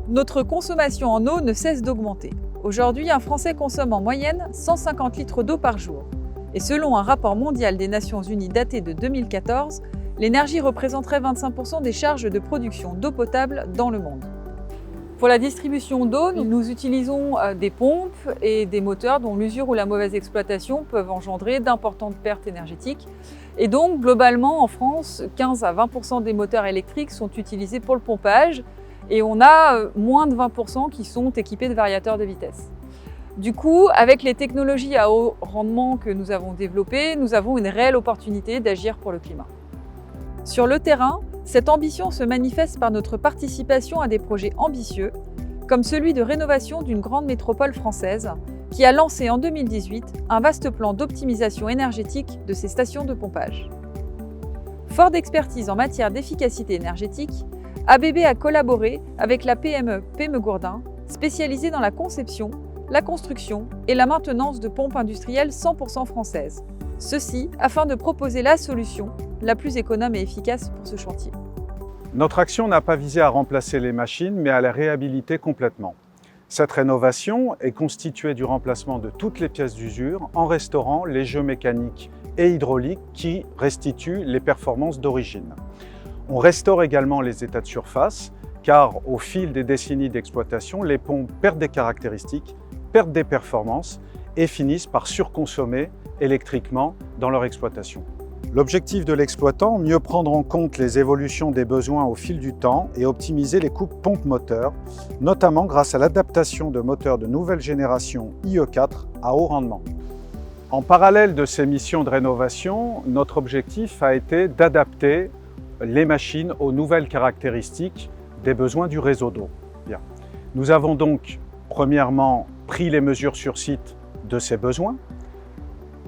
Notre consommation en eau ne cesse d'augmenter. Aujourd'hui, un Français consomme en moyenne 150 litres d'eau par jour. Et selon un rapport mondial des Nations Unies daté de 2014, l'énergie représenterait 25% des charges de production d'eau potable dans le monde. Pour la distribution d'eau, nous utilisons des pompes et des moteurs dont l'usure ou la mauvaise exploitation peuvent engendrer d'importantes pertes énergétiques. Et donc, globalement, en France, 15 à 20% des moteurs électriques sont utilisés pour le pompage et on a moins de 20% qui sont équipés de variateurs de vitesse. Du coup, avec les technologies à haut rendement que nous avons développées, nous avons une réelle opportunité d'agir pour le climat. Sur le terrain, cette ambition se manifeste par notre participation à des projets ambitieux, comme celui de rénovation d'une grande métropole française, qui a lancé en 2018 un vaste plan d'optimisation énergétique de ses stations de pompage. Fort d'expertise en matière d'efficacité énergétique, ABB a collaboré avec la PME Pmegourdin, spécialisée dans la conception, la construction et la maintenance de pompes industrielles 100% françaises. Ceci afin de proposer la solution la plus économe et efficace pour ce chantier. Notre action n'a pas visé à remplacer les machines, mais à les réhabiliter complètement. Cette rénovation est constituée du remplacement de toutes les pièces d'usure en restaurant les jeux mécaniques et hydrauliques qui restituent les performances d'origine. On restaure également les états de surface, car au fil des décennies d'exploitation, les pompes perdent des caractéristiques, perdent des performances et finissent par surconsommer électriquement dans leur exploitation. L'objectif de l'exploitant, mieux prendre en compte les évolutions des besoins au fil du temps et optimiser les coûts pompe-moteur, notamment grâce à l'adaptation de moteurs de nouvelle génération IE4 à haut rendement. En parallèle de ces missions de rénovation, notre objectif a été d'adapter les machines aux nouvelles caractéristiques des besoins du réseau d'eau. Nous avons donc, premièrement, pris les mesures sur site de ces besoins,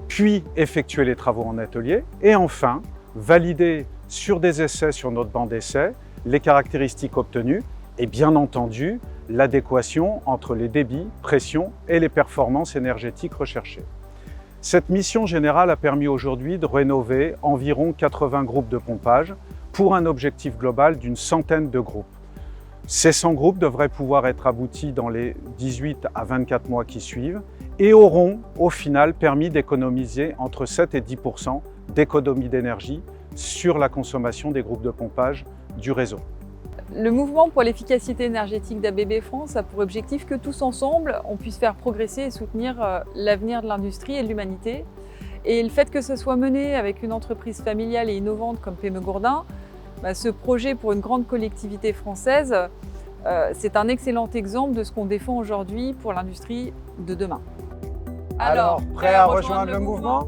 puis effectuer les travaux en atelier et enfin valider sur des essais sur notre banc d'essai les caractéristiques obtenues et bien entendu l'adéquation entre les débits, pressions et les performances énergétiques recherchées. Cette mission générale a permis aujourd'hui de rénover environ 80 groupes de pompage pour un objectif global d'une centaine de groupes. Ces 100 groupes devraient pouvoir être aboutis dans les 18 à 24 mois qui suivent et auront au final permis d'économiser entre 7 et 10% d'économie d'énergie sur la consommation des groupes de pompage du réseau. Le mouvement pour l'efficacité énergétique d'ABB France a pour objectif que tous ensemble, on puisse faire progresser et soutenir l'avenir de l'industrie et de l'humanité. Et le fait que ce soit mené avec une entreprise familiale et innovante comme Pmegourdin, ce projet pour une grande collectivité française, c'est un excellent exemple de ce qu'on défend aujourd'hui pour l'industrie de demain. Alors, prêt à rejoindre le mouvement ?